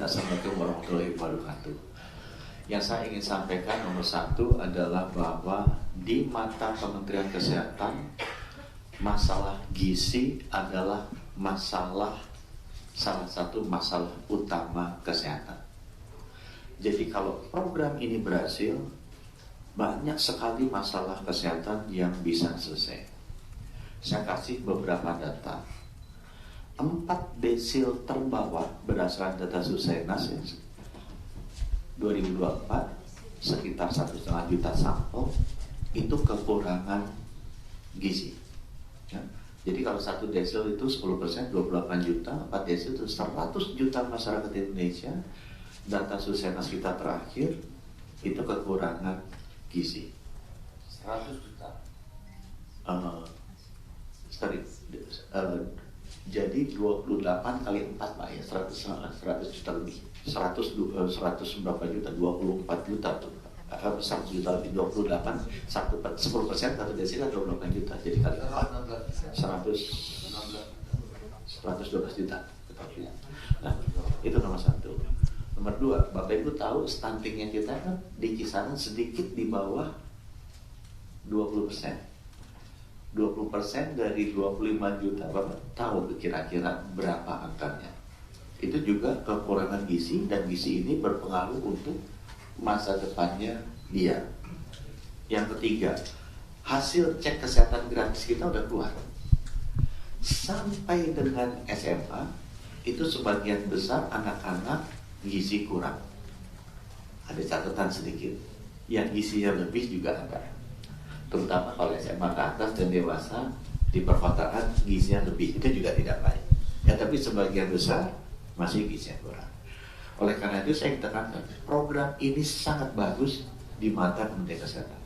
Assalamualaikum warahmatullahi wabarakatuh. Yang saya ingin sampaikan nomor satu adalah bahwa di mata Kementerian Kesehatan, masalah gizi adalah salah satu masalah utama kesehatan. Jadi kalau program ini berhasil, banyak sekali masalah kesehatan yang bisa selesai. Saya kasih beberapa data. 4 desil terbawah berdasarkan data Susenas 2024 sekitar 1,5 juta sampel itu kekurangan gizi ya. Jadi kalau 1 desil itu 10% 28 juta, 4 desil itu 100 juta masyarakat Indonesia. Data Susenas kita terakhir itu kekurangan gizi 100 juta. Jadi 28 kali 4 Pak ya, 100 juta lebih. 100 berapa juta? 24 juta tuh. 100 juta lebih, 28 10% 1 desil 28 juta. Jadi kali 4 112 juta. Nah, itu nomor 1. Nomor 2, Bapak Ibu tahu stuntingnya kita kan di kisaran sedikit di bawah 20%. 20% dari 25 juta, Bapak tahu kira-kira berapa angkanya. Itu juga kekurangan gizi, dan gizi ini berpengaruh untuk masa depannya dia. Yang ketiga, hasil cek kesehatan gratis kita udah keluar. Sampai dengan SMA, itu sebagian besar anak-anak gizi kurang. Ada catatan sedikit, yang gizinya lebih juga ada. Terutama kalau SMA ke atas dan dewasa di perkotaan gizinya lebih, itu juga tidak baik ya, tapi sebagian besar masih gizinya kurang. Oleh karena itu saya tekankan, program ini sangat bagus di mata Kementerian Kesehatan.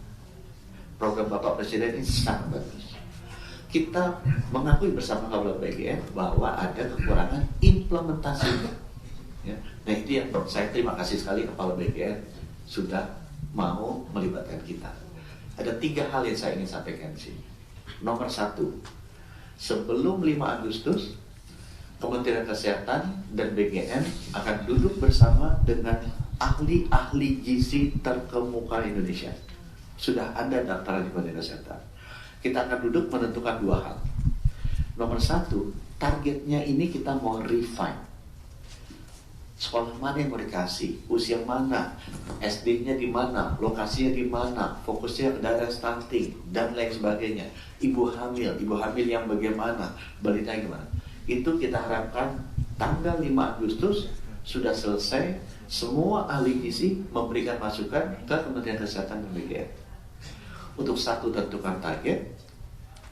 Program Bapak Presiden ini sangat bagus. Kita mengakui bersama KPLBGN bahwa ada kekurangan implementasi ya. Nah itu yang saya terima kasih sekali Kepala BGN sudah mau melibatkan kita. Ada 3 hal yang saya ingin sampaikan di sini. Nomor 1, sebelum 5 Agustus, Kementerian Kesehatan dan BGN akan duduk bersama dengan ahli-ahli gizi terkemuka Indonesia. Sudah ada daftar di Kementerian Kesehatan. Kita akan duduk menentukan 2 hal. Nomor 1, targetnya ini kita mau refine. Sekolah mana yang mau dikasih, usia mana, SD-nya di mana, lokasinya di mana, fokusnya ke daerah stunting, dan lain sebagainya. Ibu hamil yang bagaimana, balita gimana. Itu kita harapkan tanggal 5 Agustus sudah selesai, semua ahli gizi memberikan masukan ke Kementerian Kesehatan dan BGN. Untuk 1 tentukan target,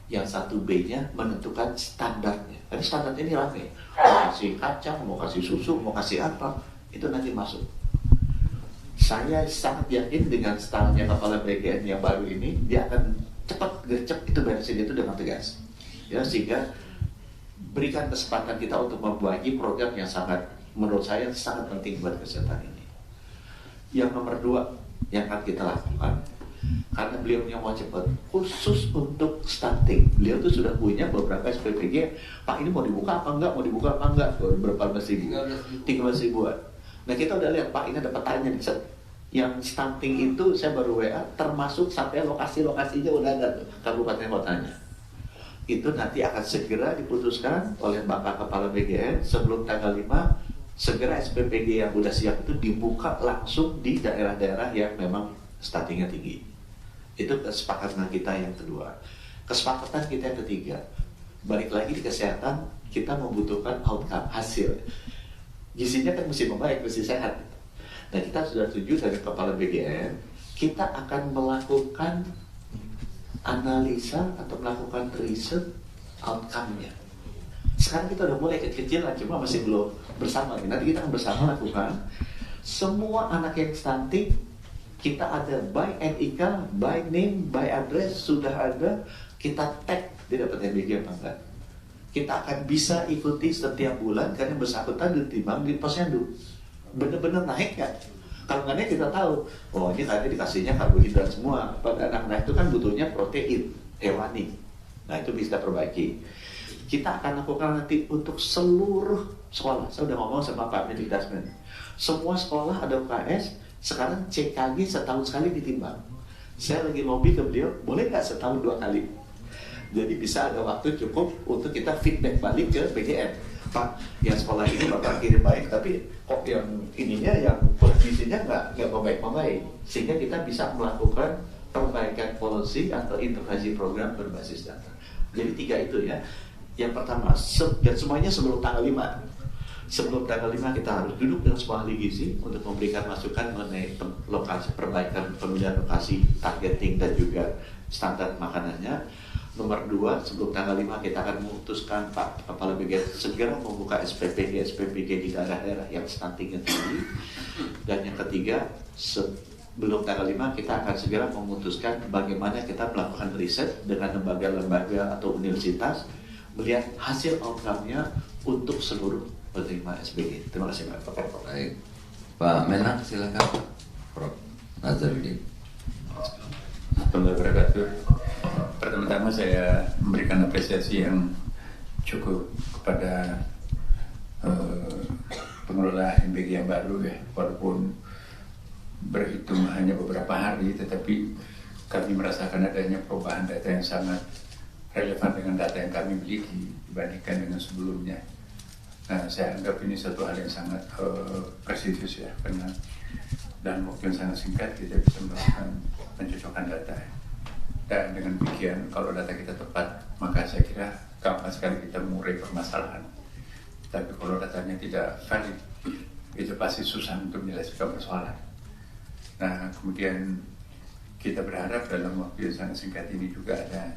yang 1B-nya menentukan standarnya. Tapi standar ini rame. Mau kasih kacang, mau kasih susu, mau kasih apa, itu nanti masuk. Saya sangat yakin dengan stylenya Kepala BGN yang baru ini, dia akan cepat gercep itu beresin itu dengan tegas. Ya, sehingga berikan kesempatan kita untuk membagi program yang sangat, menurut saya sangat penting buat kesehatan ini. Yang nomor 2 yang akan kita lakukan, karena beliau yang mau cepat, khusus untuk stunting, beliau tuh sudah punya beberapa SPPG. Pak, ini mau dibuka apa enggak, berapa belas ribu, 13 ribuan. Nah kita udah lihat, Pak, ini ada petanya nih, yang stunting itu saya baru WA, termasuk sampai lokasi-lokasinya udah ada tuh, kabupaten kotanya. Itu nanti akan segera diputuskan oleh Bapak Kepala BGN sebelum tanggal 5. Segera SPPG yang udah siap itu dibuka langsung di daerah-daerah yang memang stuntingnya tinggi. Itu kesepakatan kita yang kedua. Kesepakatan kita yang ketiga, balik lagi di kesehatan, kita membutuhkan outcome, hasil. Gizinya kan mesti membaik, mesti sehat. Nah kita sudah setuju dari Kepala BGN, kita akan melakukan analisa atau melakukan riset outcome-nya. Sekarang kita udah mulai kecil-kecilan, cuma masih belum bersama. Nanti kita akan bersama lakukan semua anak yang stunting. Kita ada by NIK, by name, by address, sudah ada. Kita tag di dapat MBG apa enggak. Kita akan bisa ikuti setiap bulan karena bersangkutan ditimbang di posyandu. Benar-benar naik kan? Kalau nggak naik kita tahu, oh ini tadi dikasihnya karbohidrat semua. Pada anak-anak itu kan butuhnya protein hewani. Nah itu bisa perbaiki. kita akan lakukan nanti untuk seluruh sekolah. Saya udah ngomong sama Pak Mendikdasmen, semua sekolah ada UKS. Sekarang CKG setahun sekali ditimbang. Saya lagi lobby ke beliau, boleh nggak setahun 2 kali? Jadi bisa ada waktu cukup untuk kita feedback balik ke PGN. Pak, yang sekolah ini Bapak kirim baik, tapi kok yang ininya, yang posisinya nggak membaik, sehingga kita bisa melakukan perbaikan policy atau intervensi program berbasis data. Jadi 3 itu ya. Yang pertama, dan semuanya sebelum tanggal 5. Sebelum tanggal 5 kita harus duduk dengan semua ahli gizi untuk memberikan masukan mengenai lokasi, perbaikan pemilihan lokasi, targeting, dan juga standar makanannya. Nomor 2, sebelum tanggal 5 kita akan memutuskan Pak Kepala BGN segera membuka SPPG di daerah-daerah yang stuntingnya tinggi. Dan yang ketiga, sebelum tanggal 5 kita akan segera memutuskan bagaimana kita melakukan riset dengan lembaga-lembaga atau universitas melihat hasil outcome-nya untuk seluruh penerima SPG. Terima kasih Pak. Baik, Pak Menang silakan. Prof. Nazarudin. Assalamualaikum warahmatullahi wabarakatuh. Pertama-tama saya memberikan apresiasi yang cukup kepada pengelola MBG yang baru ya, walaupun berhitung hanya beberapa hari, tetapi kami merasakan adanya perubahan data yang sangat relevan dengan data yang kami miliki dibandingkan dengan sebelumnya. Nah, saya anggap ini satu hal yang sangat prestisius ya, karena dalam waktu yang sangat singkat kita bisa melakukan pencocokan data. Dan dengan demikian, kalau data kita tepat, maka saya kira gampang sekali kita mengurai permasalahan. Tapi kalau datanya tidak valid, itu pasti susah untuk menyelesaikan persoalan. Nah, kemudian kita berharap dalam waktu yang sangat singkat ini juga ada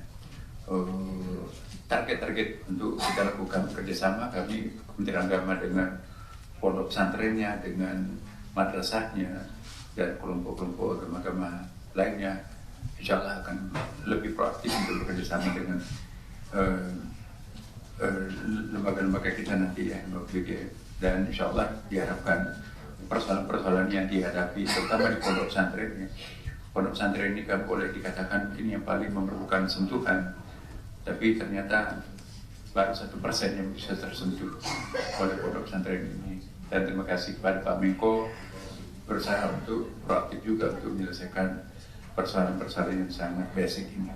target-target untuk kita lakukan kerjasama. Kami Kementerian Agama dengan pondok pesantrennya, dengan madrasahnya, dan kelompok-kelompok agama-agama lainnya, insya Allah akan lebih proaktif untuk bekerjasama dengan lembaga-lembaga kita nanti ya, dan insya Allah diharapkan persoalan-persoalan yang dihadapi, terutama di pondok pesantren ya. Pondok pesantren ini kan boleh dikatakan ini yang paling memerlukan sentuhan, tapi ternyata baru 1% yang bisa tersentuh oleh pondok pesantren ini. Dan terima kasih kepada Pak Menko berusaha untuk proaktif juga untuk menyelesaikan persoalan-persoalan yang sangat basic ini.